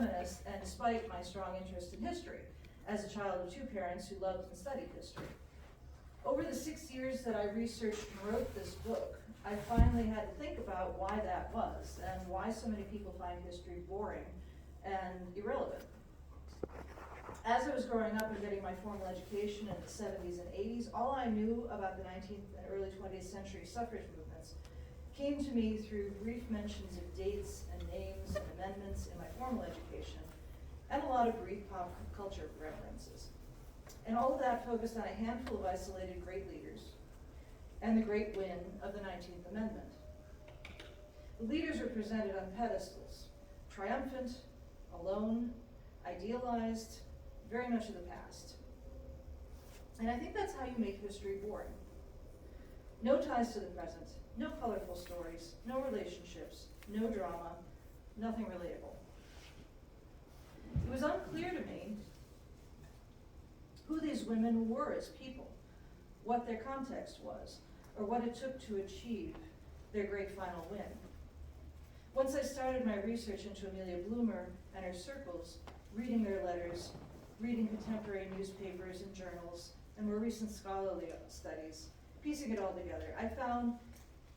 feminist, and despite my strong interest in history, as a child of two parents who loved and studied history. Over the 6 years that I researched and wrote this book, I finally had to think about why that was, and why so many people find history boring and irrelevant. As I was growing up and getting my formal education in the 70s and 80s, all I knew about the 19th and early 20th century suffrage movements came to me through brief mentions of dates and names and amendments in my formal education, and a lot of brief pop culture references. And all of that focused on a handful of isolated great leaders and the great win of the 19th Amendment. The leaders were presented on pedestals, triumphant, alone, idealized, very much of the past. And I think that's how you make history boring. No ties to the present, no colorful stories, no relationships, no drama, nothing relatable. It was unclear to me who these women were as people, what their context was, or what it took to achieve their great final win. Once I started my research into Amelia Bloomer and her circles, reading their letters, reading contemporary newspapers and journals, and more recent scholarly studies, piecing it all together, I found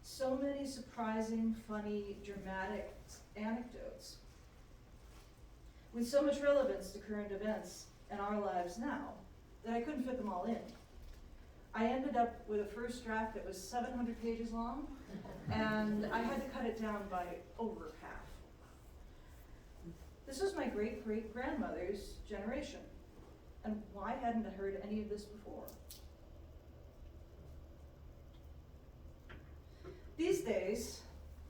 so many surprising, funny, dramatic anecdotes with so much relevance to current events and our lives now that I couldn't fit them all in. I ended up with a first draft that was 700 pages long, and I had to cut it down by over half. This was my great-great-grandmother's generation, and why hadn't I heard any of this before? These days,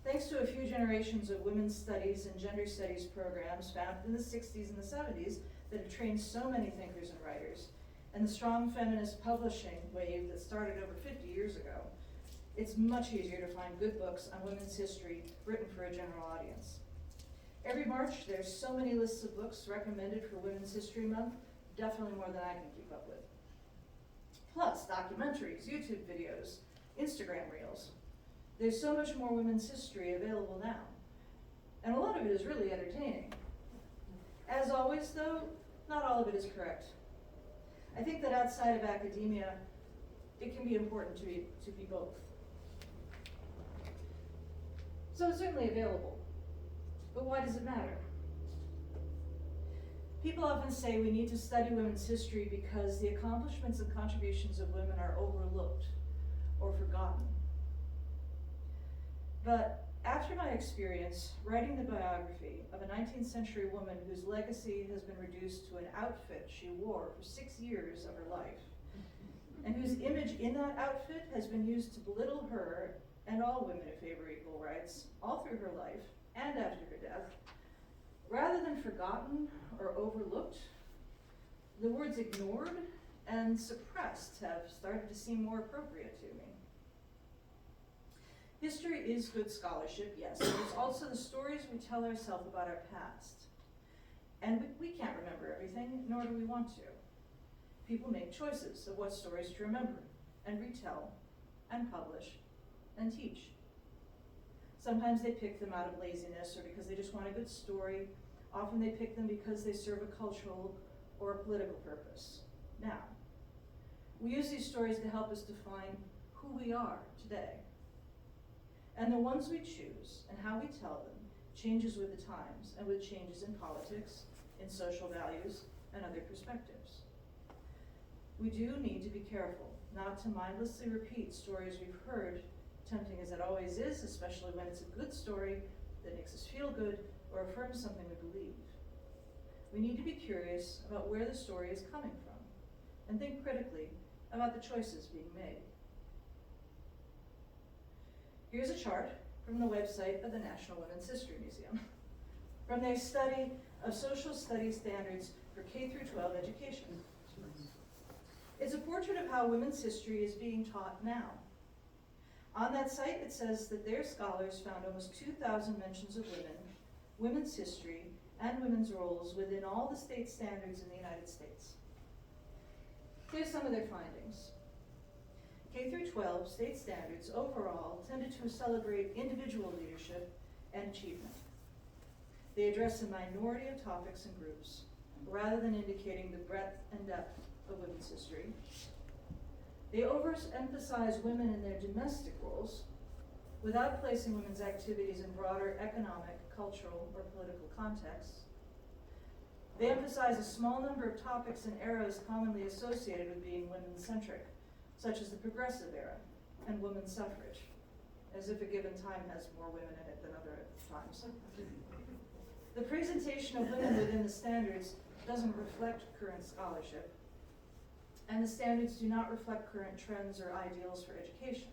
thanks to a few generations of women's studies and gender studies programs found in the 60s and the 70s that have trained so many thinkers and writers, and the strong feminist publishing wave that started over 50 years ago, it's much easier to find good books on women's history written for a general audience. Every March, there's so many lists of books recommended for Women's History Month, definitely more than I can keep up with. Plus, documentaries, YouTube videos, Instagram reels. There's so much more women's history available now. And a lot of it is really entertaining. As always, though, not all of it is correct. I think that outside of academia, it can be important to be both. So it's certainly available, but why does it matter? People often say we need to study women's history because the accomplishments and contributions of women are overlooked or forgotten. But after my experience writing the biography of a 19th century woman whose legacy has been reduced to an outfit she wore for 6 years of her life, and whose image in that outfit has been used to belittle her and all women who favor equal rights all through her life and after her death, rather than forgotten or overlooked, the words ignored and suppressed have started to seem more appropriate to me. History is good scholarship, yes, but it's also the stories we tell ourselves about our past. And we can't remember everything, nor do we want to. People make choices of what stories to remember, and retell, and publish, and teach. Sometimes they pick them out of laziness or because they just want a good story. Often they pick them because they serve a cultural or a political purpose. Now, we use these stories to help us define who we are today. And the ones we choose and how we tell them changes with the times and with changes in politics, in social values, and other perspectives. We do need to be careful not to mindlessly repeat stories we've heard, tempting as it always is, especially when it's a good story that makes us feel good or affirms something we believe. We need to be curious about where the story is coming from and think critically about the choices being made. Here's a chart from the website of the National Women's History Museum, from their study of social studies standards for K-12 education. It's a portrait of how women's history is being taught now. On that site, it says that their scholars found almost 2,000 mentions of women, women's history, and women's roles within all the state standards in the United States. Here's some of their findings. K-12 state standards overall tended to celebrate individual leadership and achievement. They address a minority of topics and groups, rather than indicating the breadth and depth of women's history. They overemphasize women in their domestic roles, without placing women's activities in broader economic, cultural, or political contexts. They emphasize a small number of topics and eras commonly associated with being women-centric, such as the progressive era and women's suffrage, as if a given time has more women in it than other times. The presentation of women within the standards doesn't reflect current scholarship, and the standards do not reflect current trends or ideals for education.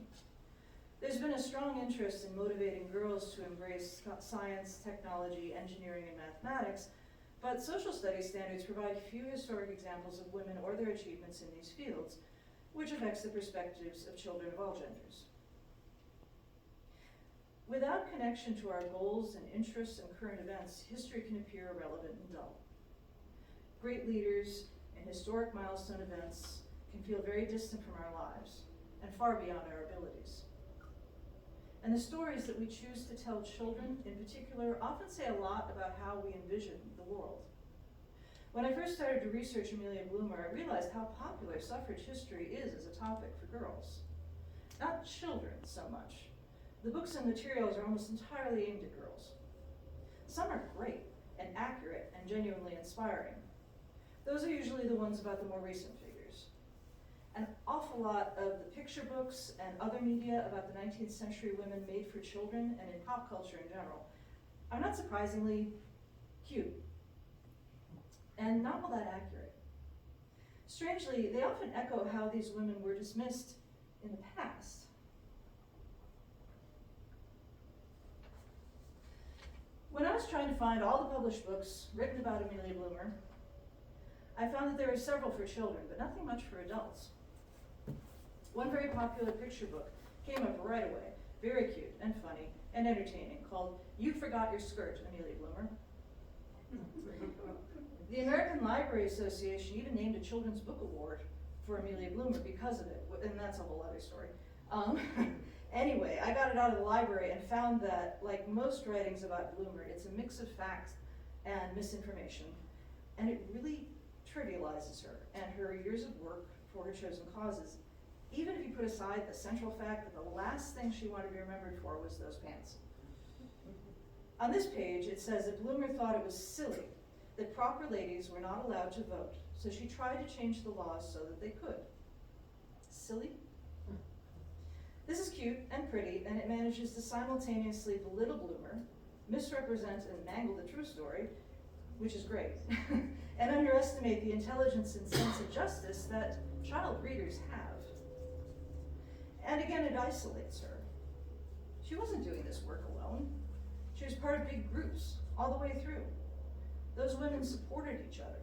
There's been a strong interest in motivating girls to embrace science, technology, engineering, and mathematics, but social studies standards provide few historic examples of women or their achievements in these fields, which affects the perspectives of children of all genders. Without connection to our goals and interests and current events, history can appear irrelevant and dull. Great leaders and historic milestone events can feel very distant from our lives and far beyond our abilities. And the stories that we choose to tell children, in particular, often say a lot about how we envision the world. When I first started to research Amelia Bloomer, I realized how popular suffrage history is as a topic for girls. Not children so much. The books and materials are almost entirely aimed at girls. Some are great and accurate and genuinely inspiring. Those are usually the ones about the more recent figures. An awful lot of the picture books and other media about the 19th century women made for children and in pop culture in general are not surprisingly cute and not all that accurate. Strangely, they often echo how these women were dismissed in the past. When I was trying to find all the published books written about Amelia Bloomer, I found that there were several for children, but nothing much for adults. One very popular picture book came up right away, very cute and funny and entertaining, called You Forgot Your Skirt, Amelia Bloomer. The American Library Association even named a Children's Book Award for Amelia Bloomer because of it, and that's a whole other story. Anyway, I got it out of the library and found that, like most writings about Bloomer, it's a mix of facts and misinformation, and it really trivializes her and her years of work for her chosen causes, even if you put aside the central fact that the last thing she wanted to be remembered for was those pants. On this page, it says that Bloomer thought it was silly that proper ladies were not allowed to vote, so she tried to change the laws so that they could. Silly? This is cute and pretty, and it manages to simultaneously belittle Bloomer, misrepresent and mangle the true story, which is great, and underestimate the intelligence and sense of justice that child readers have. And again, it isolates her. She wasn't doing this work alone. She was part of big groups all the way through. Those women supported each other.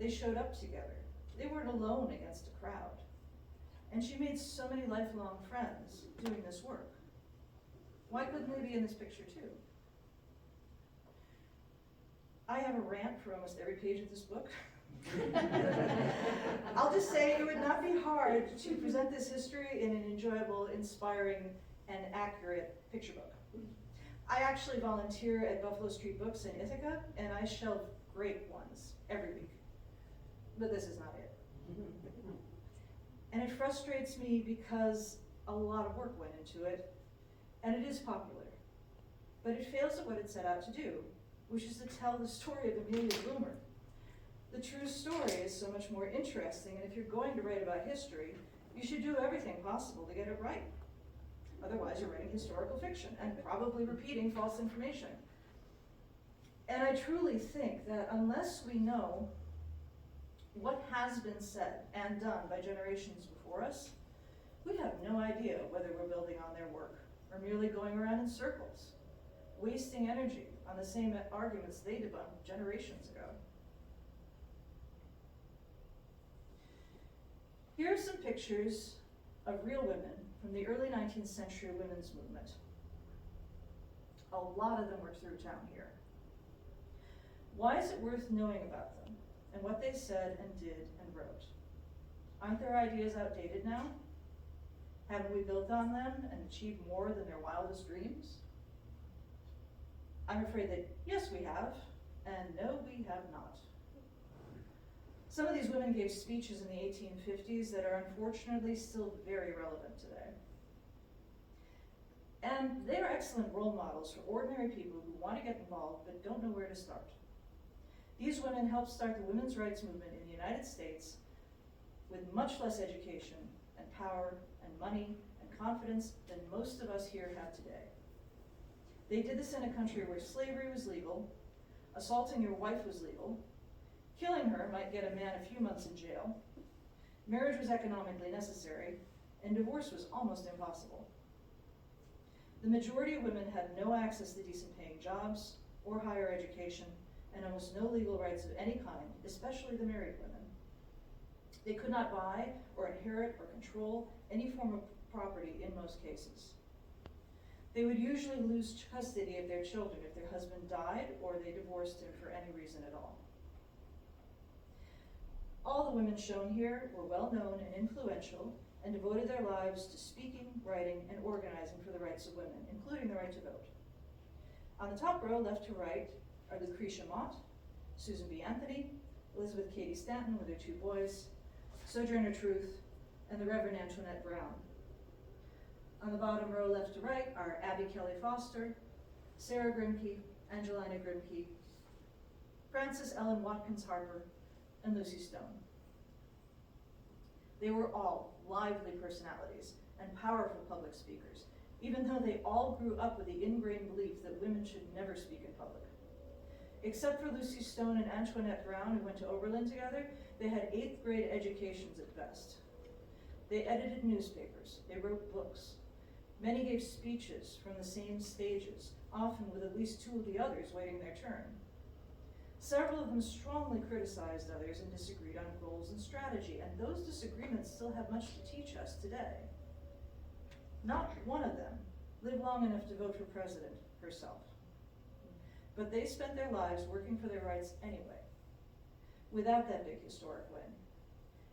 They showed up together. They weren't alone against a crowd. And she made so many lifelong friends doing this work. Why couldn't they be in this picture too? I have a rant for almost every page of this book. I'll just say it would not be hard to present this history in an enjoyable, inspiring, and accurate picture book. I actually volunteer at Buffalo Street Books in Ithaca, and I shelve great ones every week. But this is not it. And it frustrates me because a lot of work went into it, and it is popular. But it fails at what it set out to do, which is to tell the story of Amelia Bloomer. The true story is so much more interesting, and if you're going to write about history, you should do everything possible to get it right. Otherwise, you're writing historical fiction and probably repeating false information. And I truly think that unless we know what has been said and done by generations before us, we have no idea whether we're building on their work or merely going around in circles, wasting energy on the same arguments they debunked generations ago. Here are some pictures of real women from the early 19th century women's movement. A lot of them were through town here. Why is it worth knowing about them and what they said and did and wrote? Aren't their ideas outdated now? Haven't we built on them and achieved more than their wildest dreams? I'm afraid that yes, we have, and no, we have not. Some of these women gave speeches in the 1850s that are unfortunately still very relevant today. And they are excellent role models for ordinary people who want to get involved but don't know where to start. These women helped start the women's rights movement in the United States with much less education and power and money and confidence than most of us here have today. They did this in a country where slavery was legal, assaulting your wife was legal, killing her might get a man a few months in jail, marriage was economically necessary, and divorce was almost impossible. The majority of women had no access to decent paying jobs or higher education, and almost no legal rights of any kind, especially the married women. They could not buy or inherit or control any form of property in most cases. They would usually lose custody of their children if their husband died or they divorced him for any reason at all. All the women shown here were well known and influential and devoted their lives to speaking, writing, and organizing for the rights of women, including the right to vote. On the top row, left to right, are Lucretia Mott, Susan B. Anthony, Elizabeth Cady Stanton with her two boys, Sojourner Truth, and the Reverend Antoinette Brown. On the bottom row, left to right, are Abby Kelly Foster, Sarah Grimke, Angelina Grimke, Frances Ellen Watkins Harper, and Lucy Stone. They were all lively personalities and powerful public speakers, even though they all grew up with the ingrained belief that women should never speak in public. Except for Lucy Stone and Antoinette Brown, who went to Oberlin together, they had 8th grade educations at best. They edited newspapers, they wrote books. Many gave speeches from the same stages, often with at least 2 of the others waiting their turn. Several of them strongly criticized others and disagreed on goals and strategy, and those disagreements still have much to teach us today. Not one of them lived long enough to vote for president herself, but they spent their lives working for their rights anyway, without that big historic win,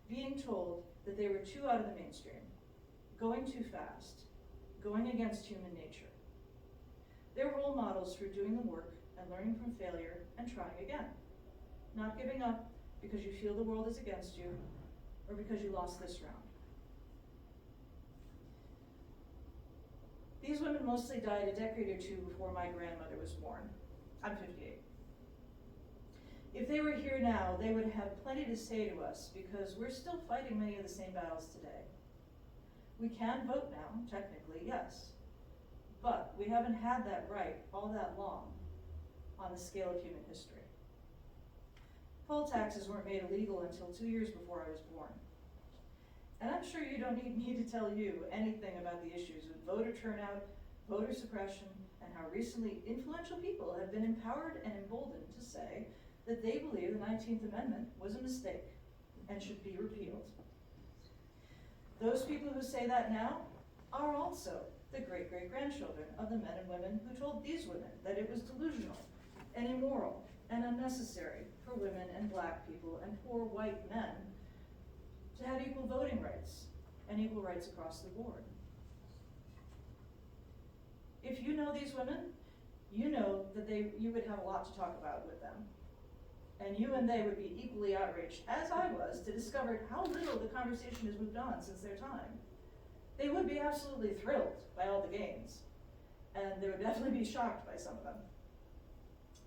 being told that they were too out of the mainstream, going too fast, going against human nature. They're role models for doing the work and learning from failure and trying again. Not giving up because you feel the world is against you or because you lost this round. These women mostly died a decade or 2 before my grandmother was born. I'm 58. If they were here now, they would have plenty to say to us because we're still fighting many of the same battles today. We can vote now, technically, yes, but we haven't had that right all that long on the scale of human history. Poll taxes weren't made illegal until 2 years before I was born. And I'm sure you don't need me to tell you anything about the issues with voter turnout, voter suppression, and how recently influential people have been empowered and emboldened to say that they believe the 19th Amendment was a mistake and should be repealed. Those people who say that now are also the great-great-grandchildren of the men and women who told these women that it was delusional and immoral and unnecessary for women and black people and poor white men to have equal voting rights and equal rights across the board. If you know these women, you know that you would have a lot to talk about with them. And you and they would be equally outraged, as I was, to discover how little the conversation has moved on since their time. They would be absolutely thrilled by all the gains, and they would definitely be shocked by some of them,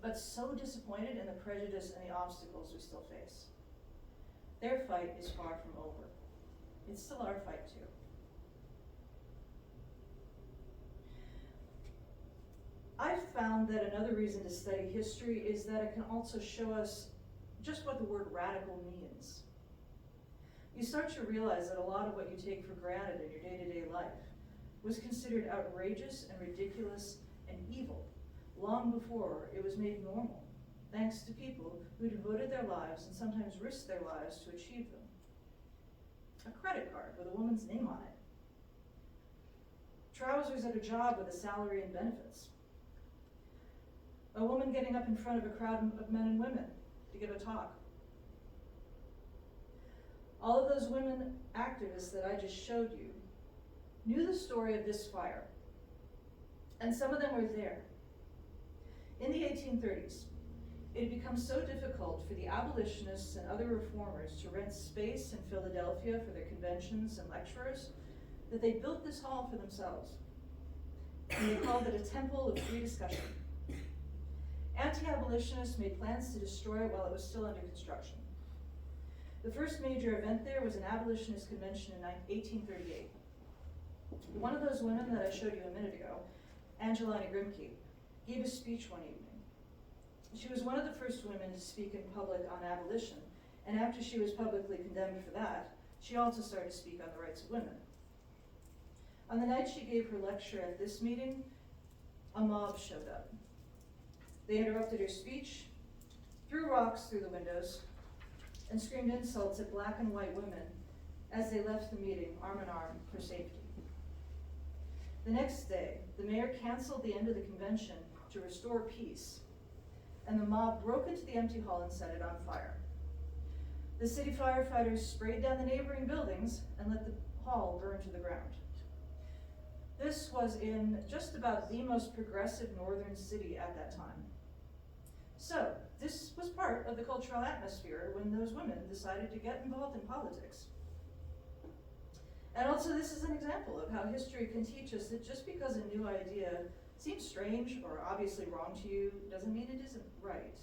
but so disappointed in the prejudice and the obstacles we still face. Their fight is far from over. It's still our fight too. I've found that another reason to study history is that it can also show us just what the word radical means. You start to realize that a lot of what you take for granted in your day-to-day life was considered outrageous and ridiculous and evil long before it was made normal, thanks to people who devoted their lives and sometimes risked their lives to achieve them. A credit card with a woman's name on it. Trousers at a job with a salary and benefits. A woman getting up in front of a crowd of men and women to give a talk. All of those women activists that I just showed you knew the story of this fire, and some of them were there. In the 1830s, it had become so difficult for the abolitionists and other reformers to rent space in Philadelphia for their conventions and lecturers that they built this hall for themselves. And they called it a temple of free discussion. Anti-abolitionists made plans to destroy it while it was still under construction. The first major event there was an abolitionist convention in 1838. One of those women that I showed you a minute ago, Angelina Grimke, gave a speech one evening. She was one of the first women to speak in public on abolition, and after she was publicly condemned for that, she also started to speak on the rights of women. On the night she gave her lecture at this meeting, a mob showed up. They interrupted her speech, threw rocks through the windows, and screamed insults at black and white women as they left the meeting arm in arm for safety. The next day, the mayor canceled the end of the convention to restore peace, and the mob broke into the empty hall and set it on fire. The city firefighters sprayed down the neighboring buildings and let the hall burn to the ground. This was in just about the most progressive northern city at that time. So, this was part of the cultural atmosphere when those women decided to get involved in politics. And also, this is an example of how history can teach us that just because a new idea seems strange or obviously wrong to you doesn't mean it isn't right.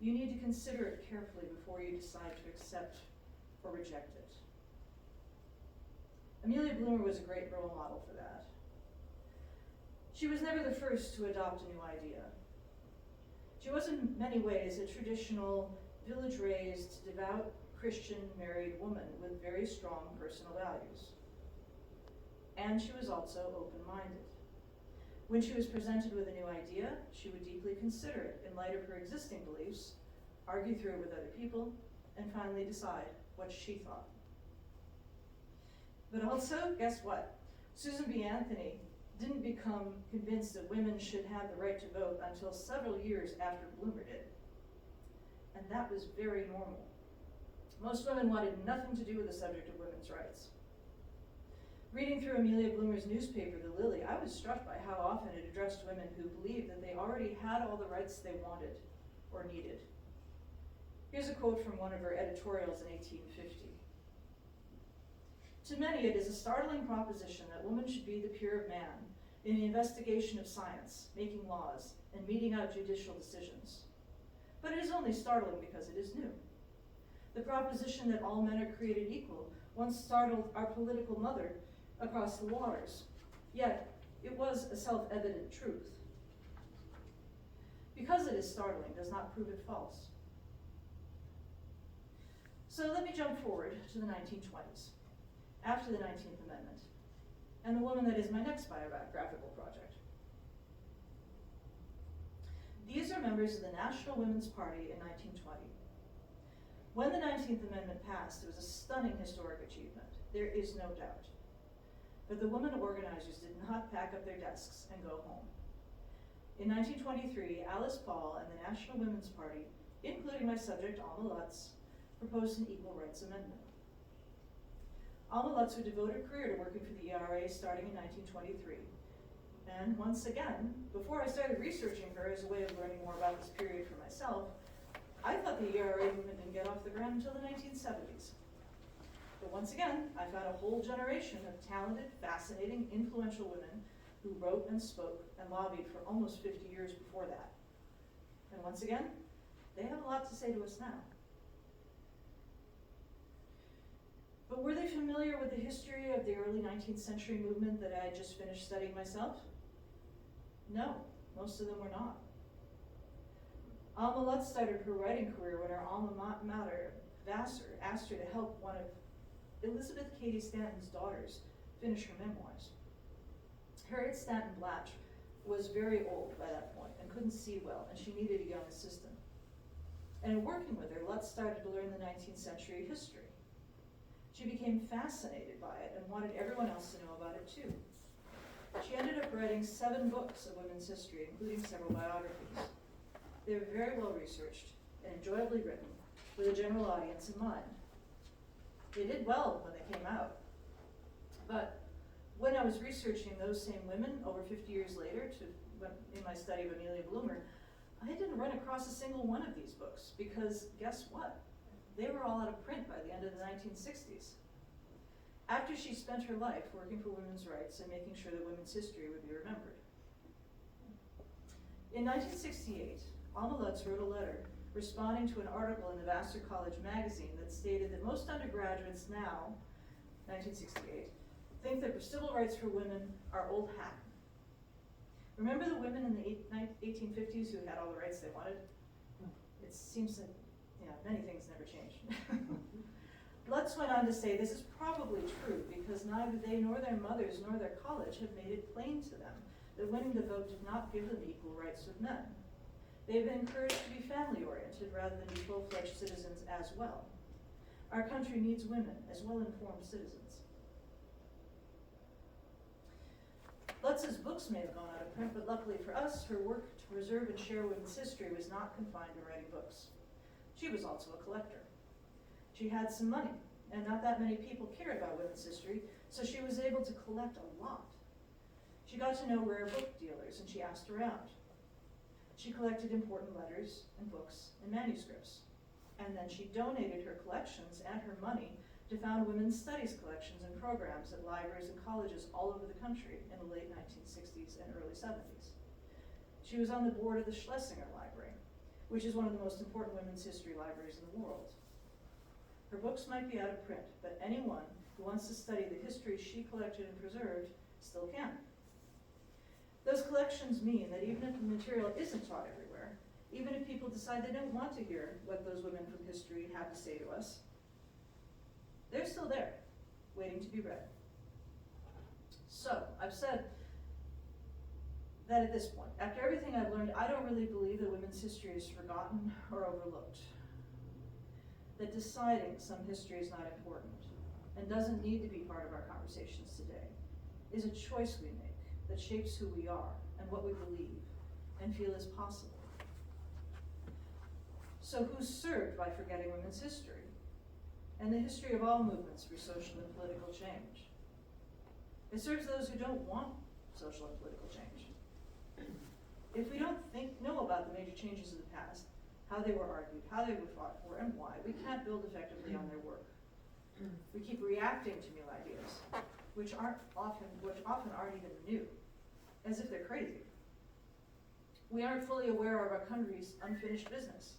You need to consider it carefully before you decide to accept or reject it. Amelia Bloomer was a great role model for that. She was never the first to adopt a new idea. She was in many ways a traditional, village-raised, devout, Christian married woman with very strong personal values. And she was also open-minded. When she was presented with a new idea, she would deeply consider it in light of her existing beliefs, argue through it with other people, and finally decide what she thought. But also, guess what? Susan B. Anthony didn't become convinced that women should have the right to vote until several years after Bloomer did. And that was very normal. Most women wanted nothing to do with the subject of women's rights. Reading through Amelia Bloomer's newspaper, The Lily, I was struck by how often it addressed women who believed that they already had all the rights they wanted or needed. Here's a quote from one of her editorials in 1850. To many, it is a startling proposition that woman should be the peer of man in the investigation of science, making laws, and meting out judicial decisions. But it is only startling because it is new. The proposition that all men are created equal once startled our political mother across the waters, yet it was a self-evident truth. Because it is startling does not prove it false. So let me jump forward to the 1920s, after the 19th Amendment, and the woman that is my next biographical project. These are members of the National Women's Party in 1920. When the 19th Amendment passed, it was a stunning historic achievement. There is no doubt. But the women organizers did not pack up their desks and go home. In 1923, Alice Paul and the National Women's Party, including my subject, Alma Lutz, proposed an Equal Rights Amendment. Alma Lutz would devote her career to working for the ERA starting in 1923. And once again, before I started researching her as a way of learning more about this period for myself, I thought the ERA movement didn't get off the ground until the 1970s. But once again, I found a whole generation of talented, fascinating, influential women who wrote and spoke and lobbied for almost 50 years before that. And once again, they have a lot to say to us now. But were they familiar with the history of the early 19th century movement that I had just finished studying myself? No, most of them were not. Alma Lutz started her writing career when her alma mater, Vassar, asked her to help one of Elizabeth Cady Stanton's daughters finish her memoirs. Harriet Stanton Blatch was very old by that point and couldn't see well, and she needed a young assistant. And in working with her, Lutz started to learn the 19th century history. She became fascinated by it and wanted everyone else to know about it too. She ended up writing 7 books of women's history, including several biographies. They were very well researched and enjoyably written, with a general audience in mind. They did well when they came out. But when I was researching those same women over 50 years later in my study of Amelia Bloomer, I didn't run across a single one of these books because guess what? They were all out of print by the end of the 1960s. After she spent her life working for women's rights and making sure that women's history would be remembered. In 1968, Alma Lutz wrote a letter responding to an article in the Vassar College magazine that stated that most undergraduates now, 1968, think that civil rights for women are old hat. Remember the women in the 1850s who had all the rights they wanted? It seems that many things never change. Lutz went on to say this is probably true because neither they nor their mothers nor their college have made it plain to them that winning the vote did not give them equal rights with men. They have been encouraged to be family-oriented rather than be full-fledged citizens as well. Our country needs women as well-informed citizens. Lutz's books may have gone out of print, but luckily for us, her work to preserve and share women's history was not confined to writing books. She was also a collector. She had some money, and not that many people cared about women's history, so she was able to collect a lot. She got to know rare book dealers, and she asked around. She collected important letters and books and manuscripts, and then she donated her collections and her money to found women's studies collections and programs at libraries and colleges all over the country in the late 1960s and early 70s. She was on the board of the Schlesinger Library, which is one of the most important women's history libraries in the world. Her books might be out of print, but anyone who wants to study the history she collected and preserved still can. Those collections mean that even if the material isn't taught everywhere, even if people decide they don't want to hear what those women from history have to say to us, they're still there, waiting to be read. So, I've said that at this point, after everything I've learned, I don't really believe that women's history is forgotten or overlooked. That deciding some history is not important and doesn't need to be part of our conversations today is a choice we make that shapes who we are and what we believe and feel is possible. So who's served by forgetting women's history and the history of all movements for social and political change? It serves those who don't want social and political change. If we don't know about the major changes of the past, how they were argued, how they were fought for, and why, we can't build effectively on their work. We keep reacting to new ideas, which often aren't even new, as if they're crazy. We aren't fully aware of our country's unfinished business,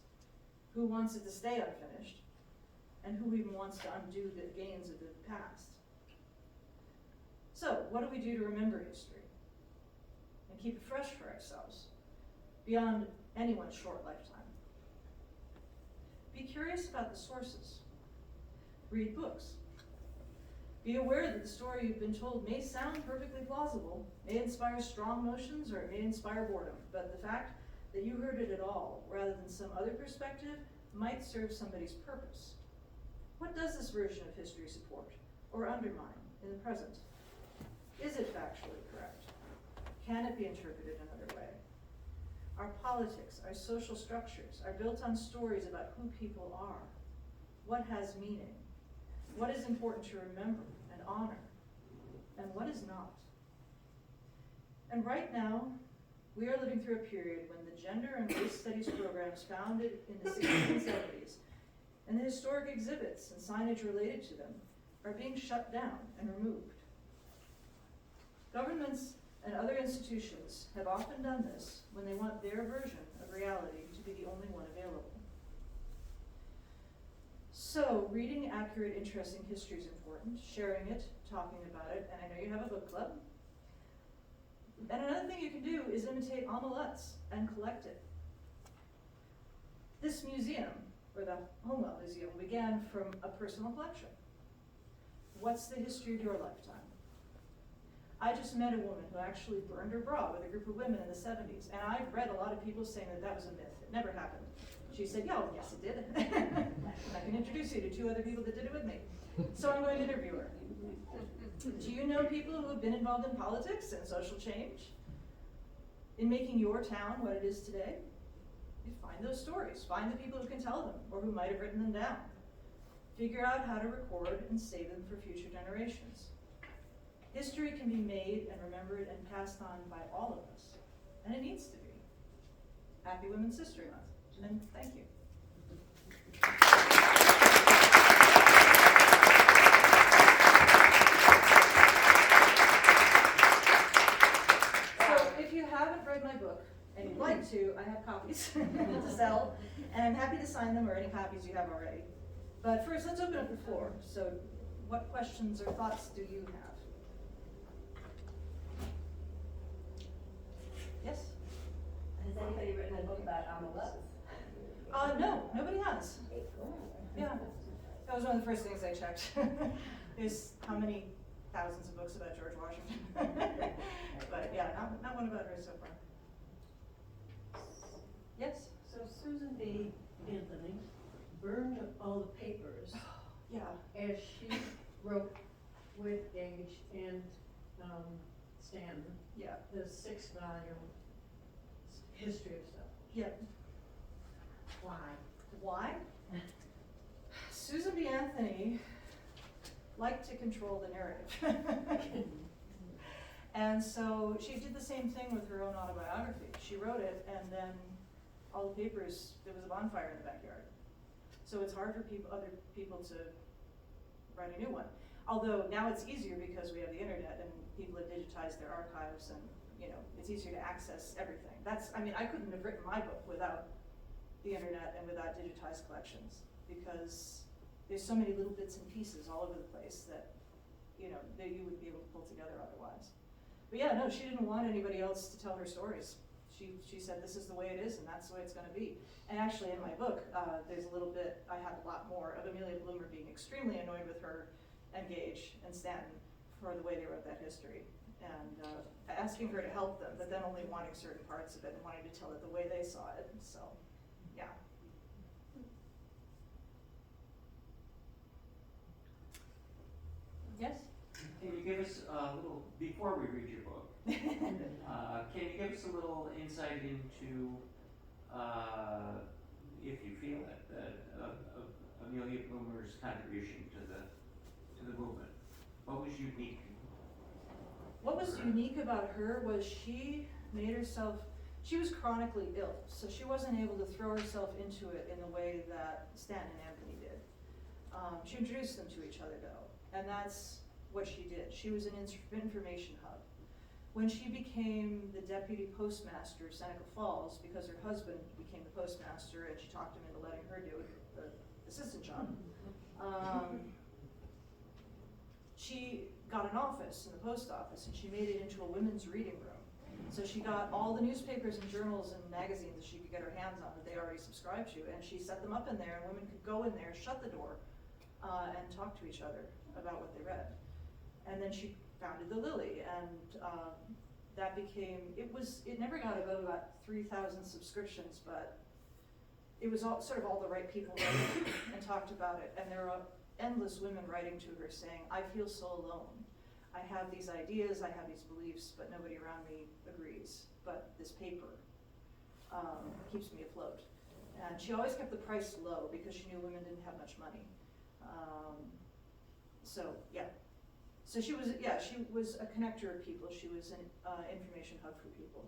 who wants it to stay unfinished, and who even wants to undo the gains of the past. So, what do we do to remember history and keep it fresh for ourselves beyond anyone's short lifetime? Be curious about the sources. Read books. Be aware that the story you've been told may sound perfectly plausible, may inspire strong emotions, or it may inspire boredom, but the fact that you heard it at all, rather than some other perspective, might serve somebody's purpose. What does this version of history support or undermine in the present? Is it factually correct? Can it be interpreted another way? Our politics, our social structures are built on stories about who people are, what has meaning, what is important to remember and honor, and what is not. And right now, we are living through a period when the gender and race studies programs founded in the 60s and 70s and the historic exhibits and signage related to them are being shut down and removed. Governments and other institutions have often done this when they want their version of reality to be the only one available. So, reading accurate, interesting history is important, sharing it, talking about it, and I know you have a book club. And another thing you can do is imitate Alma Lutz and collect it. This museum, or the Homewell Museum, began from a personal collection. What's the history of your lifetime? I just met a woman who actually burned her bra with a group of women in the 70s, and I've read a lot of people saying that that was a myth. It never happened. She said, yeah, well, yes, it did. And I can introduce you to 2 other people that did it with me. So I'm going to interview her. Do you know people who have been involved in politics and social change? In making your town what it is today? You find those stories. Find the people who can tell them, or who might have written them down. Figure out how to record and save them for future generations. History can be made and remembered and passed on by all of us, and it needs to be. Happy Women's History Month, and thank you. So if you haven't read my book, and you'd like to, I have copies to sell, and I'm happy to sign them or any copies you have already. But first, let's open up the floor. So what questions or thoughts do you have? Yes? Has anybody written a book about amulettes? No, nobody has. Yeah, that was one of the first things I checked. Is how many thousands of books about George Washington. But yeah, not one about her so far. Yes? So Susan B. Anthony burned all the papers Yeah. as she wrote with Gage and Stanton Yeah. the 6-volume history of stuff. Yeah. Why? Why? Susan B. Anthony liked to control the narrative. And so she did the same thing with her own autobiography. She wrote it, and then all the papers, there was a bonfire in the backyard. So it's hard for other people to write a new one. Although now it's easier because we have the internet and people have digitized their archives, and it's easier to access everything. I couldn't have written my book without the internet and without digitized collections, because there's so many little bits and pieces all over the place that that you wouldn't be able to pull together otherwise. But yeah, no, she didn't want anybody else to tell her stories. She said this is the way it is, and that's the way it's going to be. And actually, in my book, there's a little bit. I have a lot more of Amelia Bloomer being extremely annoyed with her and Gage and Stanton for the way they wrote that history, and asking her to help them, but then only wanting certain parts of it and wanting to tell it the way they saw it. So, yeah. Yes? Can you give us a little, before we read your book, can you give us a little insight into, if you feel it, Amelia Bloomer's contribution to the movement? What was unique? What was unique about her was she was chronically ill, so she wasn't able to throw herself into it in the way that Stanton and Anthony did. She introduced them to each other though, and that's what she did. She was an information hub. When she became the deputy postmaster of Seneca Falls, because her husband became the postmaster and she talked him into letting her do the assistant job, she got an office in the post office and she made it into a women's reading room. So she got all the newspapers and journals and magazines that she could get her hands on that they already subscribed to, and she set them up in there, and women could go in there, shut the door, and talk to each other about what they read. And then she founded the Lily, and that became, it never got above about 3,000 subscriptions, but it was all the right people wrote and talked about it. And there were endless women writing to her saying, I feel so alone. I have these ideas, I have these beliefs, but nobody around me agrees. But this paper keeps me afloat. And she always kept the price low because she knew women didn't have much money. So she was a connector of people. She was an information hub for people.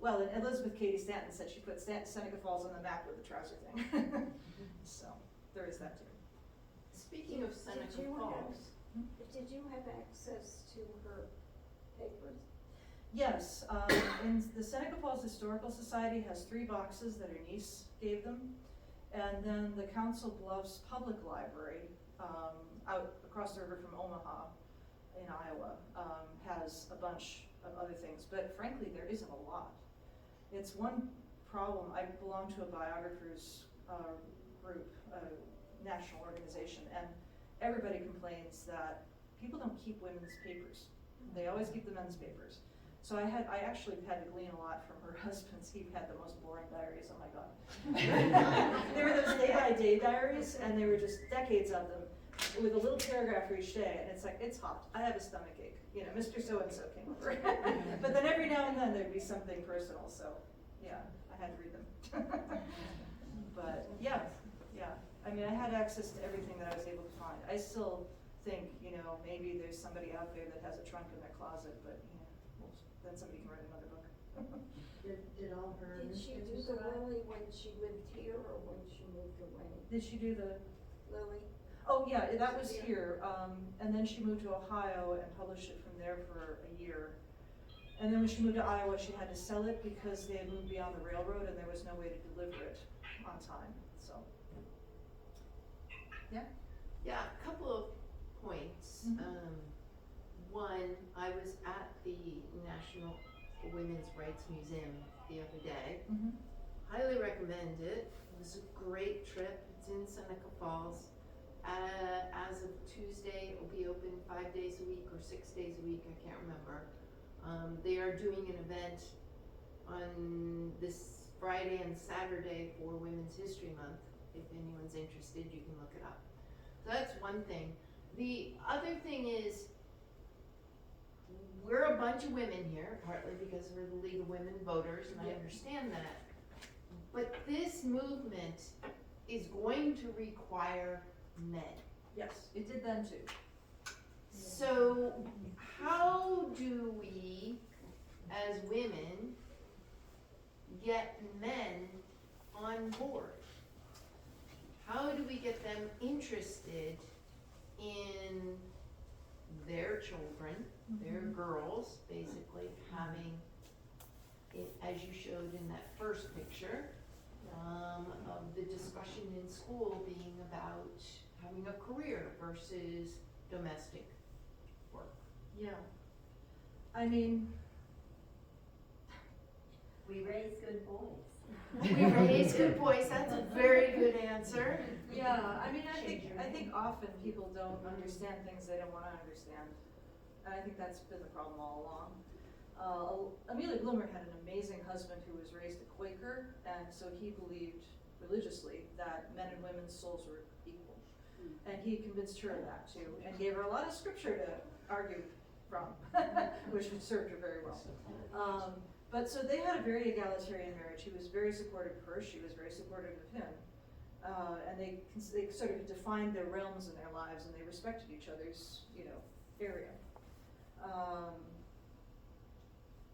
And Elizabeth Cady Stanton said she put Seneca Falls on the map with the trouser thing. So there is that too. Speaking of Seneca Falls, did you have access to her papers? Yes, and the Seneca Falls Historical Society has 3 boxes that her niece gave them, and then the Council Bluffs Public Library, out across the river from Omaha in Iowa, has a bunch of other things, but frankly there isn't a lot. It's one problem. I belong to a biographers group, a national organization, and everybody complains that people don't keep women's papers. They always keep the men's papers. So I actually had to glean a lot from her husband's. He had the most boring diaries, oh my God. They were those day-by-day diaries, and they were just decades of them with a little paragraph for each day, and it's like, it's hot, I have a stomach ache, Mr. So-and-so came over. But then every now and then there'd be something personal, so yeah, I had to read them. But yeah. I mean, I had access to everything that I was able to find. I still think, maybe there's somebody out there that has a trunk in their closet, but then somebody can write another book. Did all her Did she do newspapers the survive? Lily when she lived here or when she moved away? Did she do the, Lily? oh yeah, that was Yeah. here, and then she moved to Ohio and published it from there for a year. And then when she moved to Iowa, she had to sell it because they had moved beyond the railroad and there was no way to deliver it on time, so. Yeah, a couple of points. Mhm. One, I was at the National Women's Rights Museum the other day. Mhm. Highly recommend it. It was a great trip. It's in Seneca Falls. As of Tuesday, it will be open 5 days a week or 6 days a week, I can't remember. They are doing an event on this Friday and Saturday for Women's History Month. If anyone's interested, you can look it up. So that's one thing. The other thing is, we're a bunch of women here, partly because we're the League of Women Voters, and I Yeah. understand that. But this movement is going to require men. Yes, it did then too. So how do we, as women, get men on board? How do we get them interested in their children, their girls, basically, having, it, as you showed in that first picture, of the discussion in school being about having a career versus domestic work. Yeah. I mean, We raise good boys. We raise good boys, that's a very good answer. yeah, I mean, I think often people don't understand things they don't wanna understand. And I think that's been the problem all along. Amelia Bloomer had an amazing husband who was raised a Quaker, and so he believed religiously that men and women's souls were equal. And he convinced her of that too, and gave her a lot of scripture to argue from, which served her very well. But so they had a very egalitarian marriage. He was very supportive of her, she was very supportive of him. And they sort of defined their realms in their lives, and they respected each other's, area.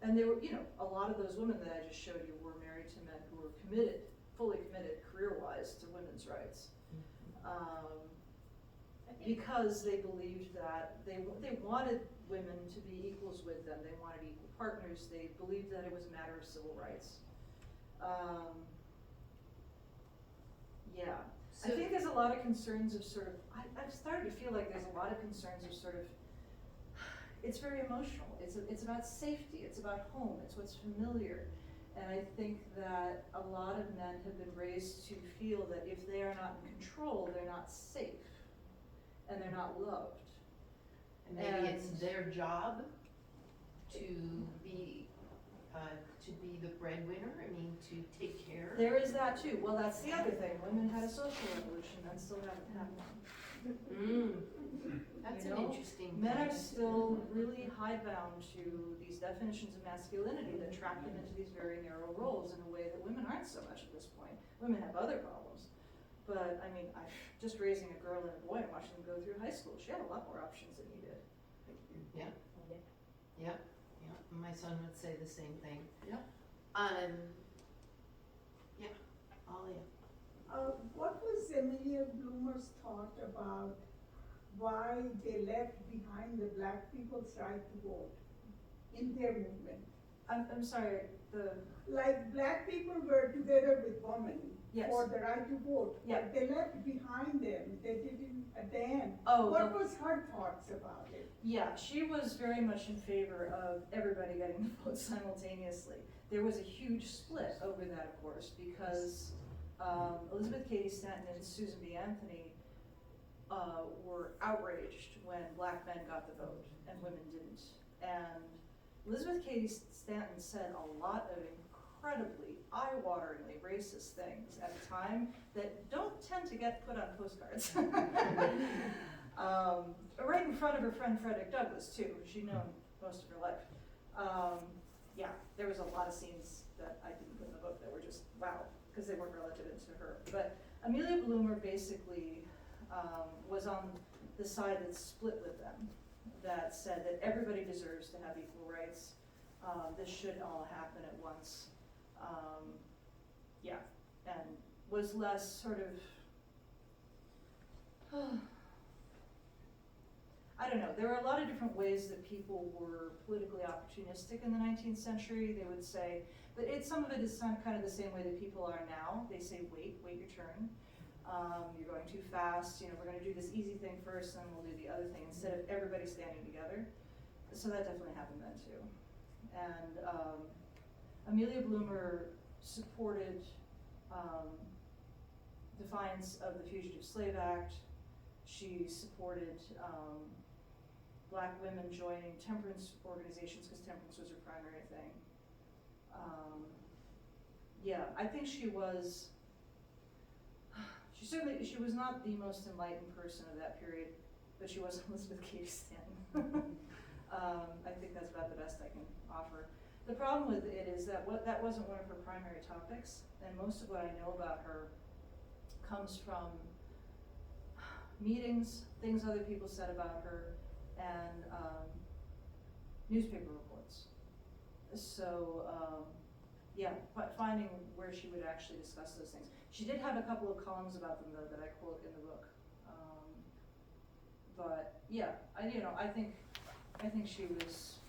And there were, a lot of those women that I just showed you were married to men who were committed, fully committed, career-wise, to women's rights. Because they believed that they wanted women to be equals with them, they wanted equal partners, they believed that it was a matter of civil rights. Yeah, I think there's a lot of concerns of sort of, I've started to feel like there's a lot of concerns of sort of, it's very emotional, it's about safety, it's about home, it's what's familiar. And I think that a lot of men have been raised to feel that if they are not in control, they're not safe, and they're not loved. And maybe it's their job to be the breadwinner, I mean, to take care. There is that too. Well, that's the other thing. Women had a social revolution and still haven't had one. That's You an know, interesting Men are point. still really hidebound to these definitions of masculinity that trap them into these very narrow roles in a way that women aren't so much at this point. Women have other problems. But I mean, just raising a girl and a boy and watching them go through high school, she had a lot more options than you did. Yeah. My son would say the same thing. Yeah. Yeah, Alia. What was Amelia Bloomer's thought about why they left behind the black people's right to vote in their movement? I'm sorry, Like, black people were together with women Yes. for the right to vote. Yeah. But they left behind them, they didn't, at the end. Oh, What the- was her thoughts about it? yeah, she was very much in favor of everybody getting to vote simultaneously. There was a huge split over that, of course, because Elizabeth Cady Stanton and Susan B. Anthony were outraged when black men got the vote and women didn't. And Elizabeth Cady Stanton said a lot of incredibly eye-wateringly racist things at a time that don't tend to get put on postcards. Right in front of her friend Frederick Douglass too, who she'd known most of her life. Yeah, there was a lot of scenes that I didn't put in the book that were just wow, because they weren't relative to her. But Amelia Bloomer basically was on the side that split with them, that said that everybody deserves to have equal rights. This should all happen at once. Yeah, and was less sort of, I don't know, there were a lot of different ways that people were politically opportunistic in the 19th century, they would say, but some of it is kind of the same way that people are now. They say, wait your turn. You're going too fast, we're gonna do this easy thing first, and then we'll do the other thing, instead of everybody standing together. So that definitely happened then too. And Amelia Bloomer supported defiance of the Fugitive Slave Act. She supported black women joining temperance organizations because temperance was her primary thing. Yeah, I think she was not the most enlightened person of that period, but she was Elizabeth Cady Stanton. I think that's about the best I can offer. The problem with it is that that wasn't one of her primary topics, and most of what I know about her comes from meetings, things other people said about her, and newspaper reports. So, yeah, but finding where she would actually discuss those things. She did have a couple of columns about them though that I quote in the book. But yeah, I think she was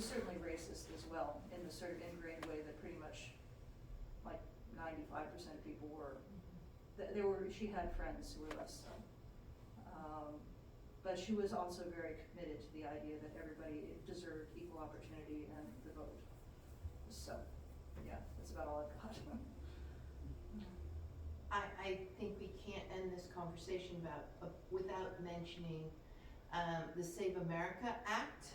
certainly racist as well, in the sort of ingrained way that pretty much like 95% of people were. She had friends who were less so. But she was also very committed to the idea that everybody deserved equal opportunity and the vote. So, yeah, that's about all I've got. I think we can't end this conversation without mentioning the Save America Act,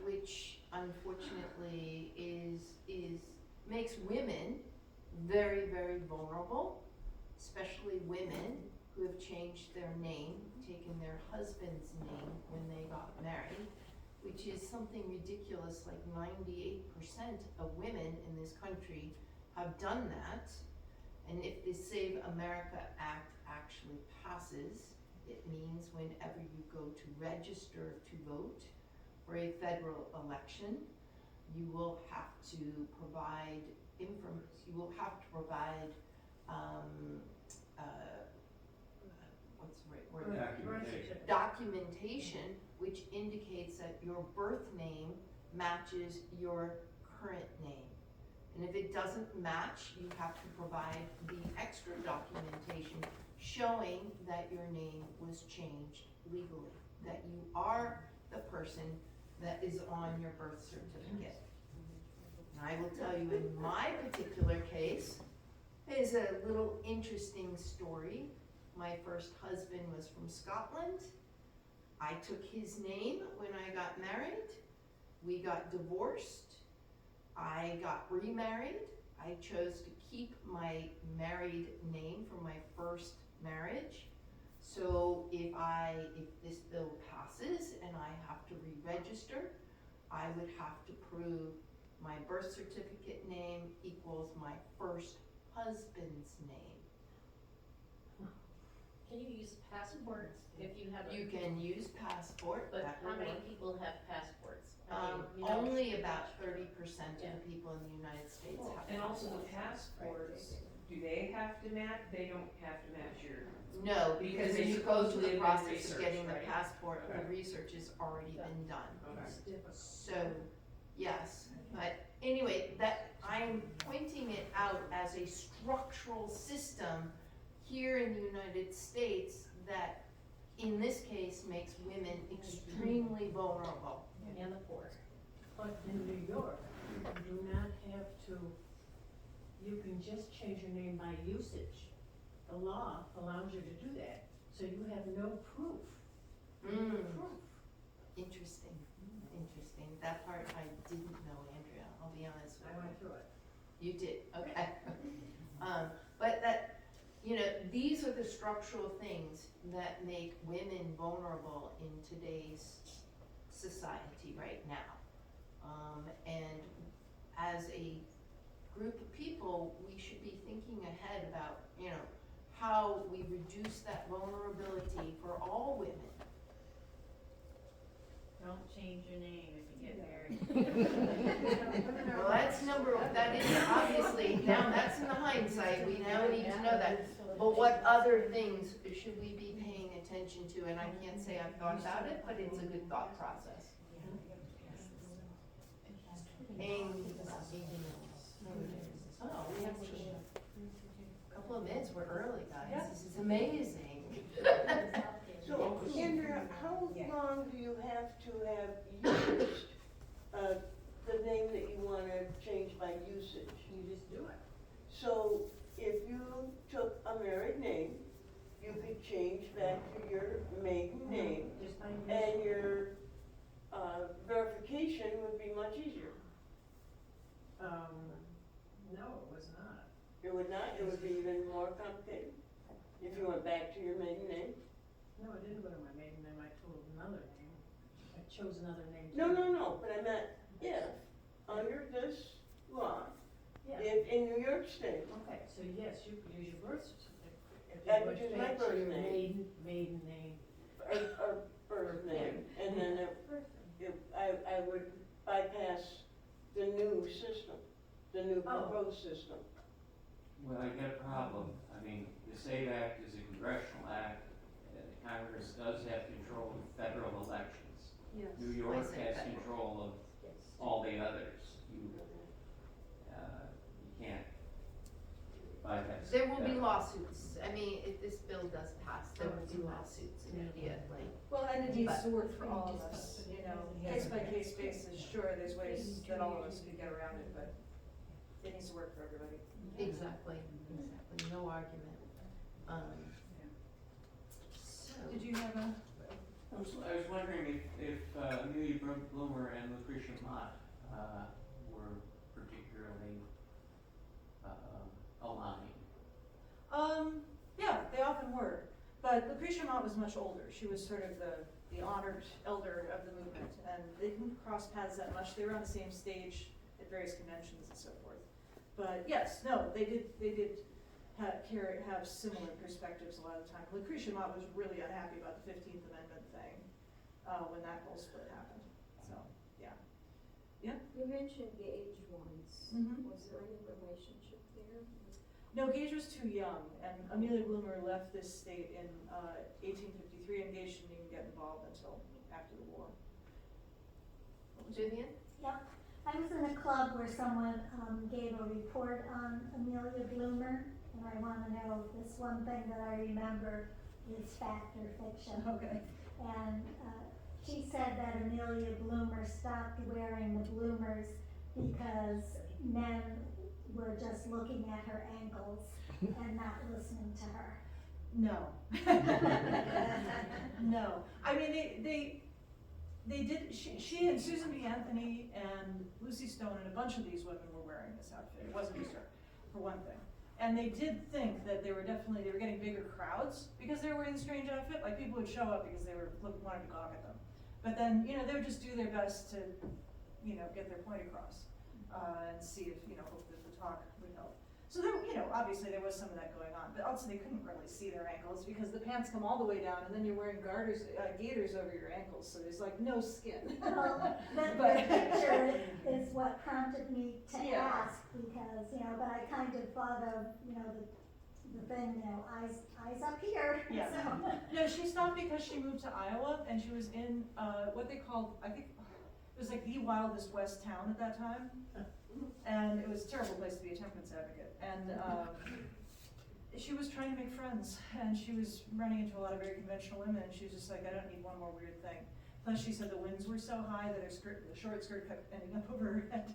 which unfortunately makes women very, very vulnerable, especially women who have changed their name, taken their husband's name when they got married, which is something ridiculous, like 98% of women in this country have done that. And if the Save America Act actually passes, it means whenever you go to register to vote for a federal election, you will have to provide what's the right word? Documentation, which indicates that your birth name matches your current name. And if it doesn't match, you have to provide the extra documentation showing that your name was changed legally, that you are the person that is on your birth certificate. And I will tell you, in my particular case, is a little interesting story. My first husband was from Scotland. I took his name when I got married. We got divorced. I got remarried. I chose to keep my married name from my first marriage. So if this bill passes and I have to re-register, I would have to prove my birth certificate name equals my first husband's name. Can you use passports if you have a? You can use passport. But that how will many work. people have passports? Only about 30% of the people in the United States have And also the passports. passports, do they have to match? They don't have to match your. No, Because because they when you go through supposedly the have done process of research, getting the right? passport, the Okay. research has already been done. Okay. It's difficult. So, yes, but anyway, that I'm pointing it out as a structural system here in the United States that in this case makes women extremely vulnerable. And the poor. But in New York, you do not have to, you can just change your name by usage. The law allows you to do that, so you have no proof. Proof. Interesting, interesting. That part I didn't know, Andrea, I'll be honest with I you. went through it. You did, okay. But that, these are the structural things that make women vulnerable in today's society right now. And as a group of people, we should be thinking ahead about, how we reduce that vulnerability for all women. Don't change your name if you get married. Well, that is obviously, now that's in the hindsight, we now need to know that. But what other things should we be paying attention to? And I can't say I've thought about it, but it's a good thought process. And, oh, we have a couple of minutes, we're early, guys, this is amazing. So, Kendra, how long do you have to have used, the name that you wanna change by usage? You just do it. So, if you took a married name, you could change back to your maiden name, Just by and your, verification would be much easier. No, it was not. It would not, it would be even more complicated if you went back to your maiden name. No, I didn't go to my maiden name, I told another name. I chose another name. No, but I meant if, under this law, Yeah. if in New York State, Okay, so yes, you could use your birth certificate. If I you could went use my back to birth your name. maiden name. or birth name, and then I would bypass the new system, the new Oh. proposed system. Well, I got a problem. I mean, the SAVE Act is a congressional act, and Congress does have control of federal elections. Yes. New York say has federal. control of all the others. You can't bypass. There will be federal. lawsuits, I mean, if this bill does pass, there will be lawsuits immediately. Well, and it needs to work for all of us, you know, case by case basis, sure, there's ways that all of us could get around it, but it needs to work for everybody. Exactly, no argument. Did you have a? I was wondering if Amelia Bloomer and Lucretia Mott were particularly aligned. Yeah, they often were, but Lucretia Mott was much older. She was sort of the honored elder of the movement, and they didn't cross paths that much. They were on the same stage at various conventions and so forth. But yes, no, they did have similar perspectives a lot of the time. Lucretia Mott was really unhappy about the 15th Amendment thing when that whole split happened. So, yeah. You mentioned Gage once. Mhm. Was there any relationship there? No, Gage was too young, and Amelia Bloomer left this state in 1853, and Gage didn't even get involved until after the war. Vivian? I was in a club where someone gave a report on Amelia Bloomer, and I want to know if this one thing that I remember is fact or fiction. Okay. And she said that Amelia Bloomer stopped wearing the bloomers because men were just looking at her ankles and not listening to her. No. No. I mean, they did, she and Susan B. Anthony and Lucy Stone and a bunch of these women were wearing this outfit. It wasn't just her, for one thing. And they did think that they were getting bigger crowds because they were wearing the strange outfit. Like, people would show up because they wanted to gawk at them. But then, they would just do their best to, get their point across, and see if, hope that the talk would help. So there, obviously there was some of that going on, but also they couldn't really see their ankles because the pants come all the way down and then you're wearing gaiters over your ankles, so there's like no skin. Well, the But- picture is what prompted me to Yeah. ask, because, but I kind of thought of, the thing, eyes up here. Yeah. So, No, she stopped because she moved to Iowa and she was in what they called, I think, it was like the wildest west town at that time. And it was a terrible place to be a temperance advocate. And she was trying to make friends, and she was running into a lot of very conventional women, and she was just like, I don't need one more weird thing. Plus, she said the winds were so high that the short skirt kept ending up over her head.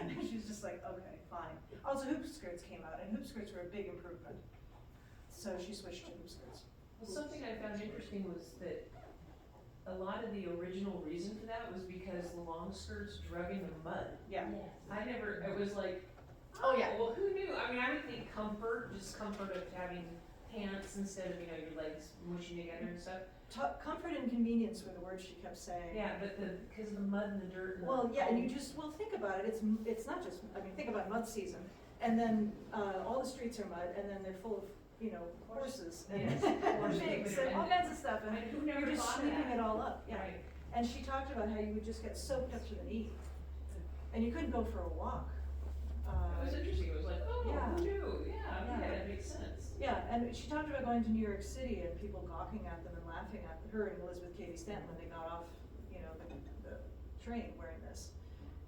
And she was just like, okay, fine. Also, hoop skirts came out, and hoop skirts were a big improvement. So she switched to hoop skirts. Well, something I found interesting was that a lot of the original reason for that was because the long skirts drug in the mud. Yeah. It was like, Oh, yeah. well, who knew? I mean, I would think comfort of having pants instead of, your legs mushing together and stuff. Comfort and convenience were the words she kept saying. Yeah, but because of the mud and the dirt and Well, the yeah, and think about it, it's not just, think about mud season, and then, all the streets are mud, and then they're full of, horses, and Yes, horses, pigs, and- and all kinds of stuff, and I mean, who you're never just thought of sweeping that? it all up, yeah. Right. And she talked about how you would just get soaked up to the knee, and you couldn't go for a walk. It was interesting, it was like, oh, Yeah. who knew? Yeah, Yeah. that makes sense. Yeah, and she talked about going to New York City and people gawking at them and laughing at her and Elizabeth Cady Stanton when they got off, you know, the train wearing this.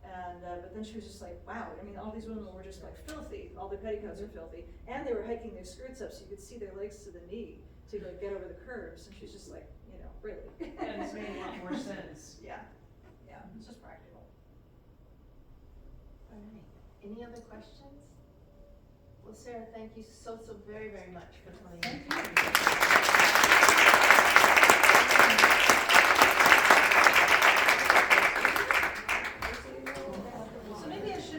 And, but then she was just like, wow, I mean, all these women were just like filthy, all their petticoats are filthy, and they were hiking their skirts up so you could see their legs to the knee to like get over the curves, and she's just like, you know, really. Yeah, this made a lot more sense. Yeah, yeah, it's just practical. All right, any other questions? Well, Sarah, thank you so very, very much for coming in. Thank you.